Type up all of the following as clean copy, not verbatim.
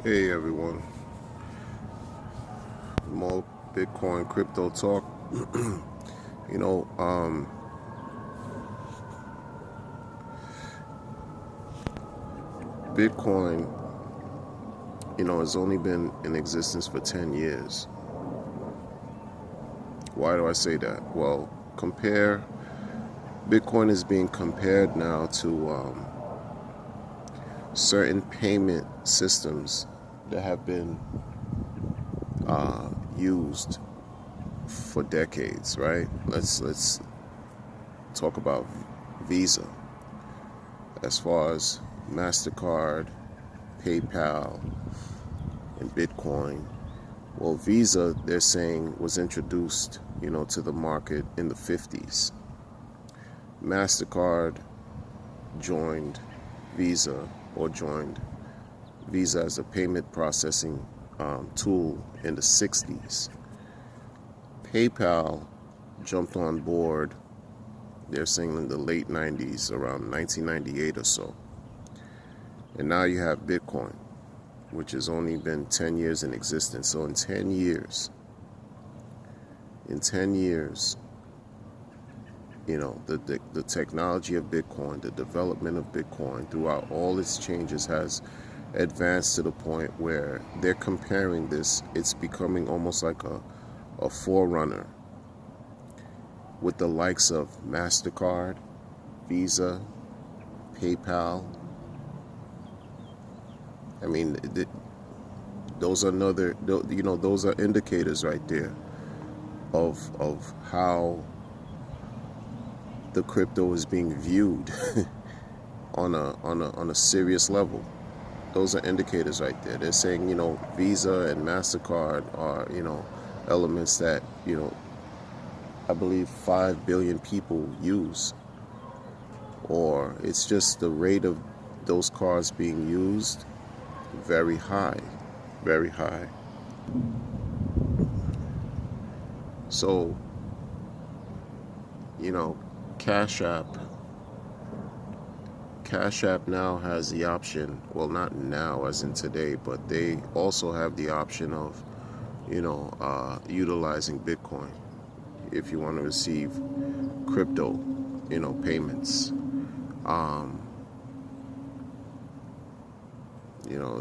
Hey everyone, more Bitcoin crypto talk. you know, um, Bitcoin, has only been in existence for 10 years. Why do I say that? Well, Bitcoin is being compared now to certain payment systems that have been used for decades, right? Let's talk about Visa. As far as MasterCard, PayPal, and Bitcoin. Well, Visa, they're saying, was introduced, to the market in the 50s. MasterCard joined Visa joined Visa as a payment processing tool in the 60s. PayPal jumped on board, they're saying, in the late 90s, around 1998 or so. And now you have Bitcoin, which has only been 10 years in existence. So in 10 years, the technology of Bitcoin, the development of Bitcoin throughout all its changes has advanced to the point where they're comparing this. It's becoming almost like a forerunner with the likes of MasterCard, Visa, PayPal. I mean, those are those are indicators right there of how the crypto is being viewed on a serious level. Those are indicators right there. They're saying, Visa and MasterCard are, elements that, I believe 5 billion people use. Or it's just the rate of those cards being used very high, very high. So, Cash App now has the option, well, not now as in today, but they also have the option of, utilizing Bitcoin if you want to receive crypto, payments.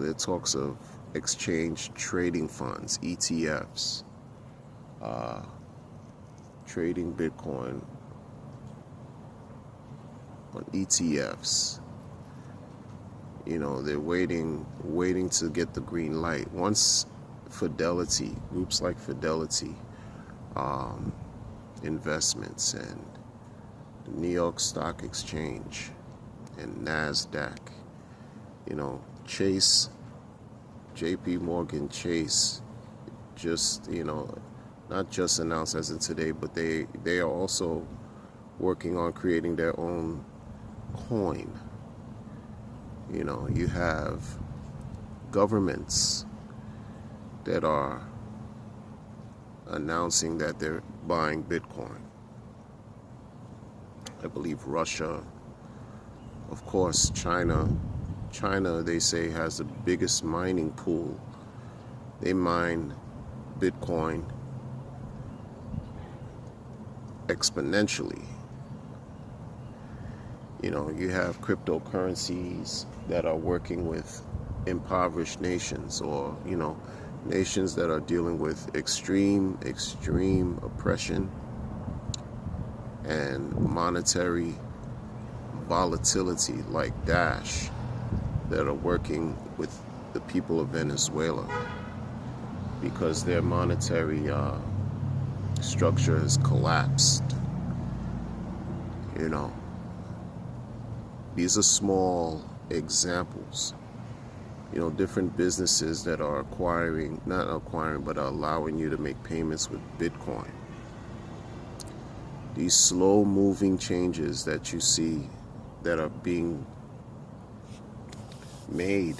There talks of exchange trading funds, ETFs, trading Bitcoin on ETFs. They're waiting to get the green light. Once groups like Fidelity Investments and the New York Stock Exchange and NASDAQ, Chase, JP Morgan Chase, just, not just announced as of today, but they are also working on creating their own coin. You have governments that are announcing that they're buying Bitcoin. I believe Russia, of course, China, they say, has the biggest mining pool. They mine Bitcoin exponentially. You have cryptocurrencies that are working with impoverished nations, or, nations that are dealing with extreme oppression and monetary volatility, like Dash, that are working with the people of Venezuela because their monetary structure has collapsed. These are small examples. Different businesses that are but are allowing you to make payments with Bitcoin. These slow moving changes that you see that are being made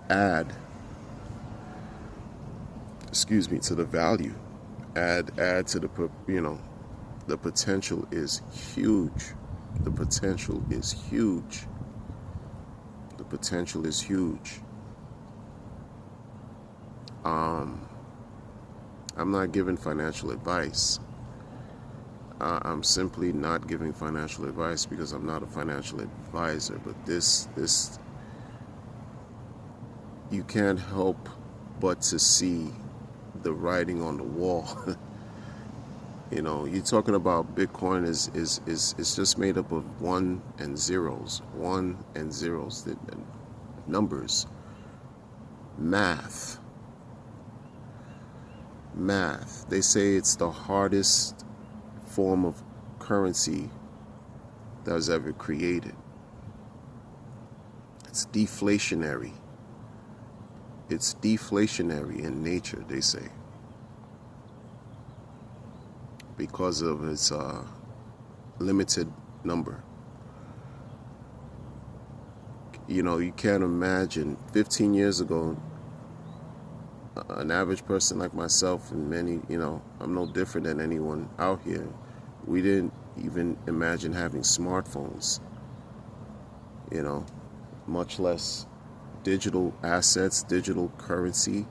add to the value, add to the potential is huge. The potential potential is huge. I'm not giving financial advice. I'm simply not giving financial advice because I'm not a financial advisor. But this, you can't help but to see the writing on the wall. You know, you're talking about Bitcoin is just made up of one and zeros, the numbers, math. They say it's the hardest form of currency that was ever created. It's deflationary. It's deflationary in nature, they say, because of its limited number. You know, you can't imagine 15 years ago, an average person like myself and many, you know, I'm no different than anyone out here. We didn't even imagine having smartphones, you know, much less digital assets, digital currency.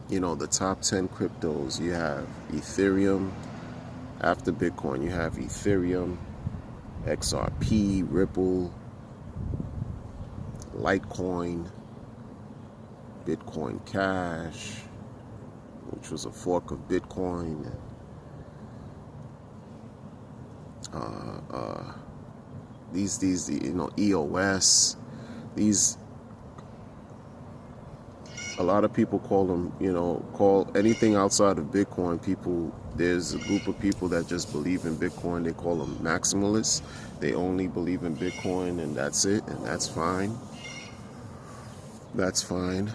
You know, the top 10 cryptos, you have Ethereum. After Bitcoin, you have Ethereum, XRP, Ripple, Litecoin, Bitcoin Cash, which was a fork of Bitcoin. These, you know, EOS. These, a lot of people call them, you know, call anything outside of Bitcoin. People, there's a group of people that just believe in Bitcoin. They call them maximalists. They only believe in Bitcoin and that's it, and that's fine. That's fine.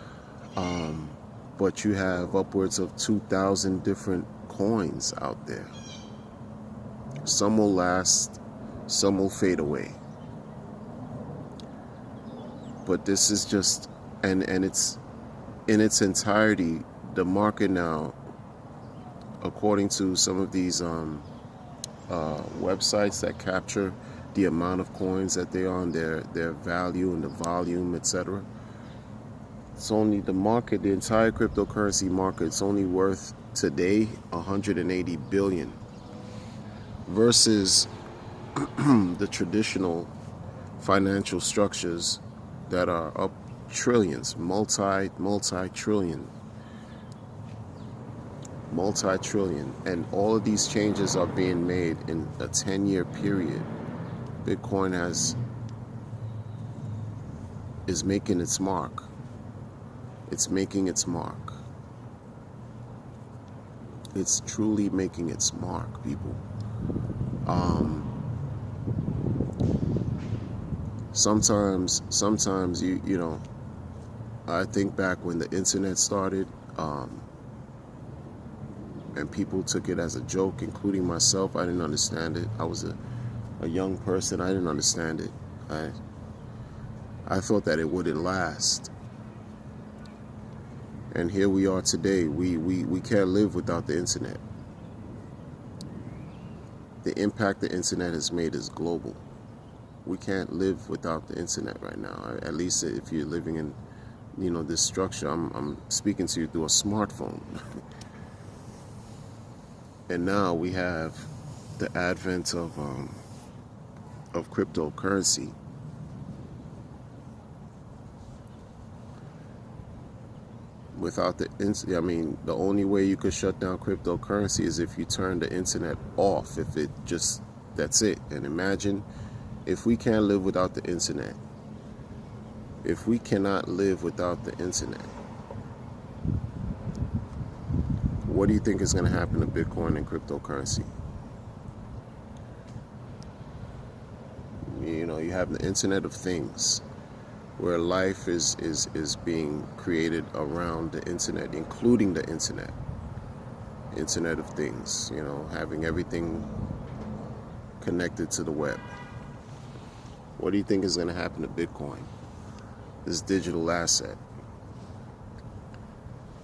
But you have upwards of 2,000 different coins out there. Some will last, some will fade away. But this is just, and it's in its entirety, the market now, according to some of these websites that capture the amount of coins that they are, and their value and the volume, etc. It's only the market, the entire cryptocurrency market, it's only worth today 180 billion versus the traditional financial structures that are up trillions, multi-trillion, and all of these changes are being made in a 10-year period. Bitcoin is making its mark. It's making its mark. It's truly making its mark, people. Sometimes you know, I think back when the internet started, and people took it as a joke, including myself. I didn't understand it. I was a young person. I didn't understand it. I thought that it wouldn't last. And here we are today. We can't live without the internet. The impact the internet has made is global. We can't live without the internet right now. At least if you're living in, you know, this structure. I'm speaking to you through a smartphone. And now we have the advent of cryptocurrency. Without the internet, I mean, the only way you could shut down cryptocurrency is if you turn the internet off. If it just, that's it. And imagine if we can't live without the internet. If we cannot live without the internet, what do you think is going to happen to Bitcoin and cryptocurrency? You know, you have the Internet of Things, where life is being created around the internet, including the internet of Things, you know, having everything connected to the web. What do you think is going to happen to Bitcoin, this digital asset?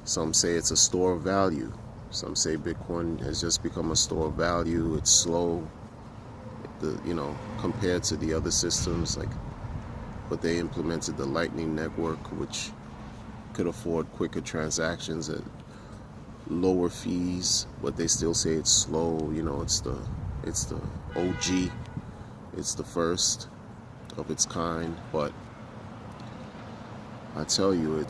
Some say it's a store of value. Some say Bitcoin has just become a store of value. It's slow. compared to the other systems, like, but they implemented the Lightning Network, which could afford quicker transactions at lower fees, but they still say it's slow. It's the OG, it's the first of its kind. But I tell you, it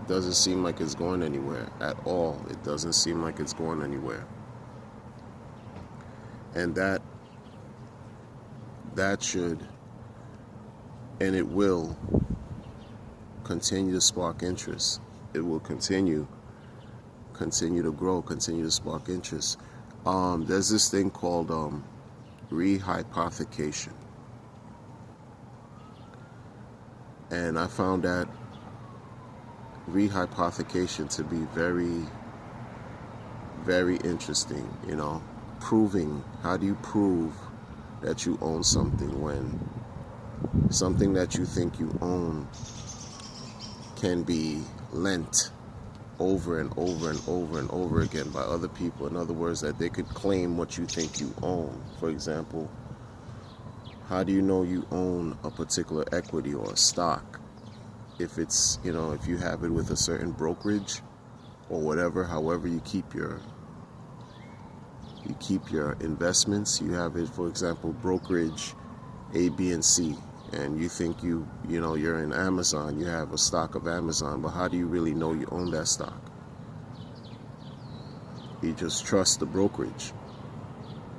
doesn't seem like it's going anywhere at all. It doesn't seem like it's going anywhere, and that should, and it will continue to spark interest. It will continue to grow, continue to spark interest. There's this thing called rehypothecation, and I found that rehypothecation to be very, very interesting. How do you prove that you own something when something that you think you own can be lent over and over and over and over again by other people? In other words, that they could claim what you think you own. For example, how do you know you own a particular equity or a stock? If it's, if you have it with a certain brokerage or whatever, however you keep your investments, you have it, for example, brokerage A, B, and C, and you think you're in Amazon, you have a stock of Amazon, but how do you really know you own that stock? You just trust the brokerage.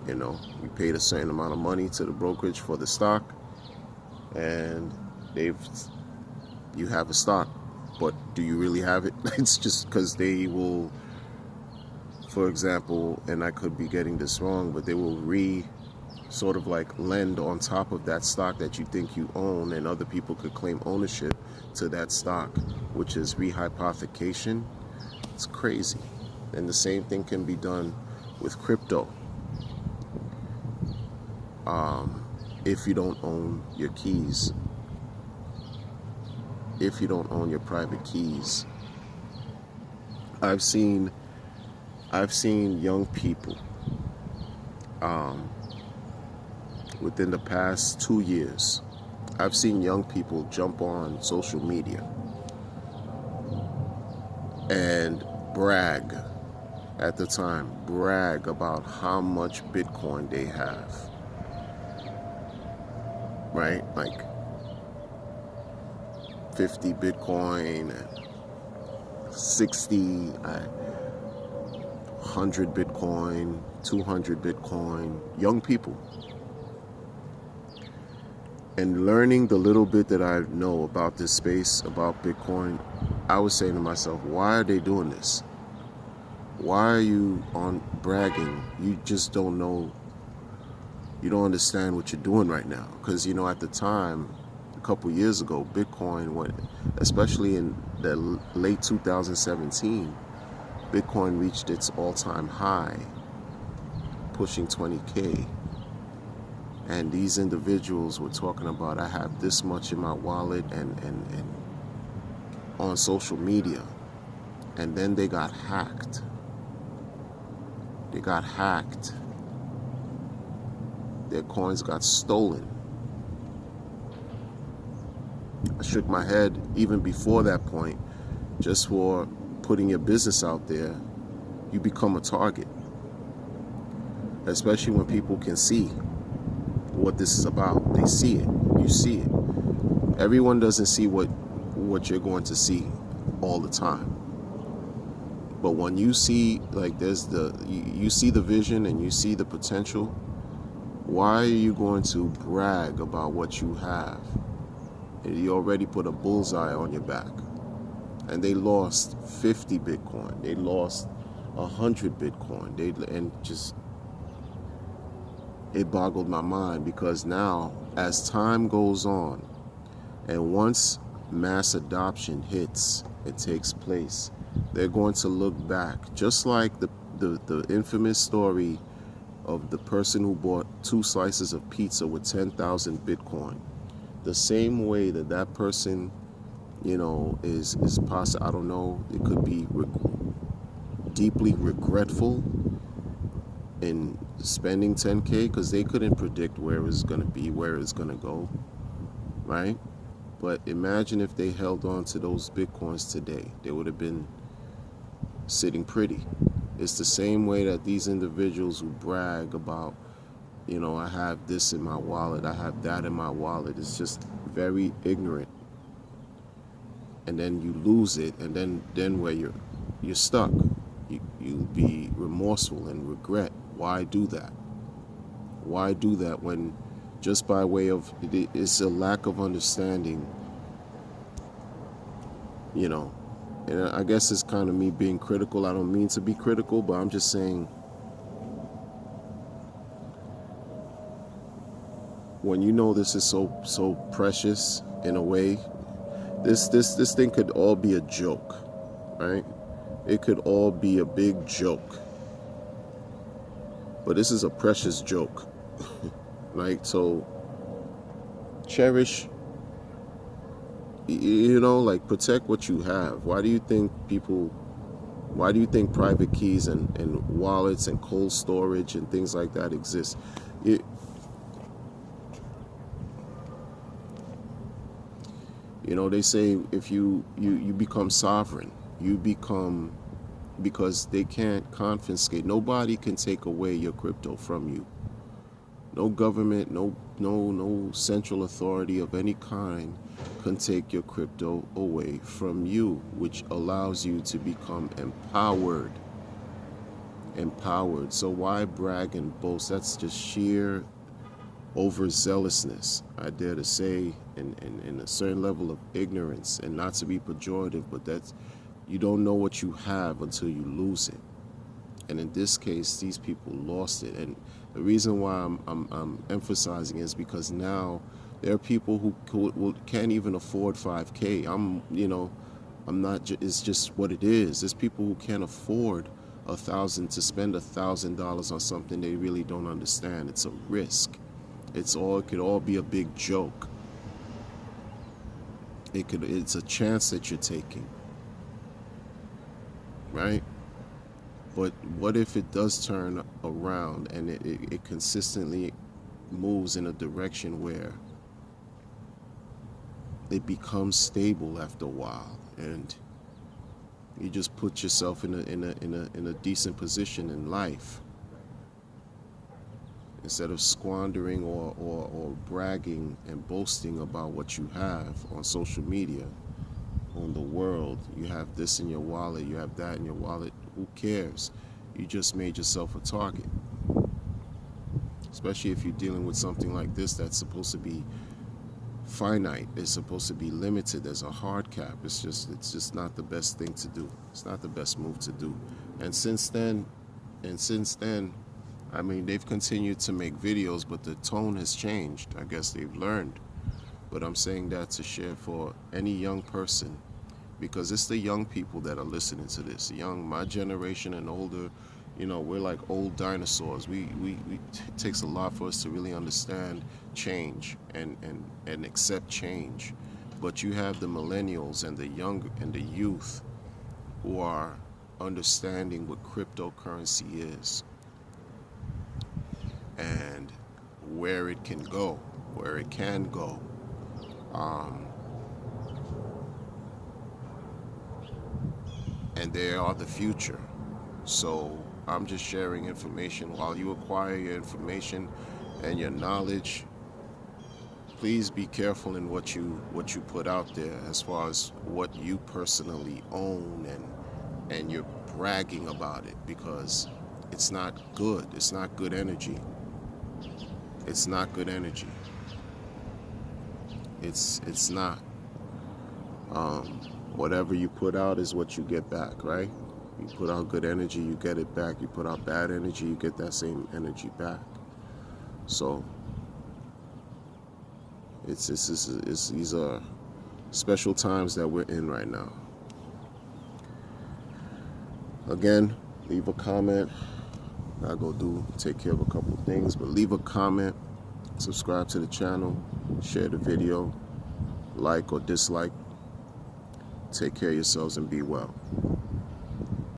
You paid a certain amount of money to the brokerage for the stock, and you have a stock, but do you really have it? It's just because they will, for example, and I could be getting this wrong, but they will sort of like lend on top of that stock that you think you own, and other people could claim ownership to that stock, which is rehypothecation. It's crazy. And the same thing can be done with crypto. If you don't own your keys, if you don't own your private keys. I've seen young people within the past 2 years, I've seen young people jump on social media and brag about how much Bitcoin they have, right? Like 50 Bitcoin, 60, 100 Bitcoin, 200 Bitcoin, young people. And learning the little bit that I know about this space, about Bitcoin, I was saying to myself, why are they doing this? Why are you on bragging? You just don't know, you don't understand what you're doing right now. Because, at the time, a couple years ago, Bitcoin went, especially in the late 2017, Bitcoin reached its all-time high, pushing 20K. And these individuals were talking about, I have this much in my wallet and on social media. And then they got hacked. Their coins got stolen. I shook my head even before that point. Just for putting your business out there, you become a target. Especially when people can see what this is about. They see it. You see it. Everyone doesn't see what you're going to see all the time. But when you see, like, you see the vision and you see the potential, why are you going to brag about what you have? You already put a bullseye on your back. And they lost 50 Bitcoin. They lost 100 Bitcoin. It boggled my mind, because now, as time goes on, and once mass adoption hits, it takes place, they're going to look back, just like the infamous story of the person who bought 2 slices of pizza with 10,000 Bitcoin. The same way that person, is possible. I don't know. It could be deeply regretful in spending 10K because they couldn't predict where it's going to be, where it's going to go, right? But imagine if they held on to those Bitcoins today, they would have been sitting pretty. It's the same way that these individuals who brag about, you know, I have this in my wallet, I have that in my wallet. It's just very ignorant. And then you lose it, and then where you're stuck. You'll be remorseful and regret. Why do that? Why do that when just by way of it's a lack of understanding, you know? And I guess it's kind of me being critical. I don't mean to be critical, but I'm just saying, when you know this is so precious in a way, this thing could all be a joke, right? It could all be a big joke. But this is a precious joke. Like, so cherish, you know, like, protect what you have. Why do you think private keys and wallets and cold storage and things like that exist? You know, they say if you become sovereign, you become, because they can't confiscate. Nobody can take away your crypto from you. No government, no central authority of any kind can take your crypto away from you, which allows you to become empowered. So why brag and boast? That's just sheer overzealousness, I dare to say, in a certain level of ignorance, and not to be pejorative, but that's, you don't know what you have until you lose it. And in this case, these people lost it. And the reason why I'm emphasizing is because now there are people who can't even afford 5K. I'm not. It's just what it is. There's people who can't afford to spend $1,000 on something they really don't understand. It's a risk. It could all be a big joke. It's a chance that you're taking, right? But what if it does turn around and it consistently moves in a direction where it becomes stable after a while, and you just put yourself in a decent position in life, instead of squandering or bragging and boasting about what you have on social media, on the world. You have this in your wallet, you have that in your wallet. Who cares? You just made yourself a target. Especially if you're dealing with something like this that's supposed to be finite. It's supposed to be limited. There's a hard cap. It's just not the best thing to do. It's not the best move to do. And since then, I mean, they've continued to make videos, but the tone has changed. I guess they've learned. But I'm saying that to share for any young person, because it's the young people that are listening to this. My generation and older, you know, we're like old dinosaurs. It takes a lot for us to really understand change and accept change. But you have the millennials and the young and the youth who are understanding what cryptocurrency is and where it can go. And they are the future. So I'm just sharing information. While you acquire your information and your knowledge, please be careful in what you put out there, as far as what you personally own, and you're bragging about it, because it's not good. It's not good energy. It's not good energy. It's not. Whatever you put out is what you get back, right? You put out good energy, you get it back. You put out bad energy, you get that same energy back. So these are special times that we're in right now. Again, leave a comment. I go take care of a couple of things, but leave a comment, subscribe to the channel, share the video, like or dislike. Take care of yourselves and be well.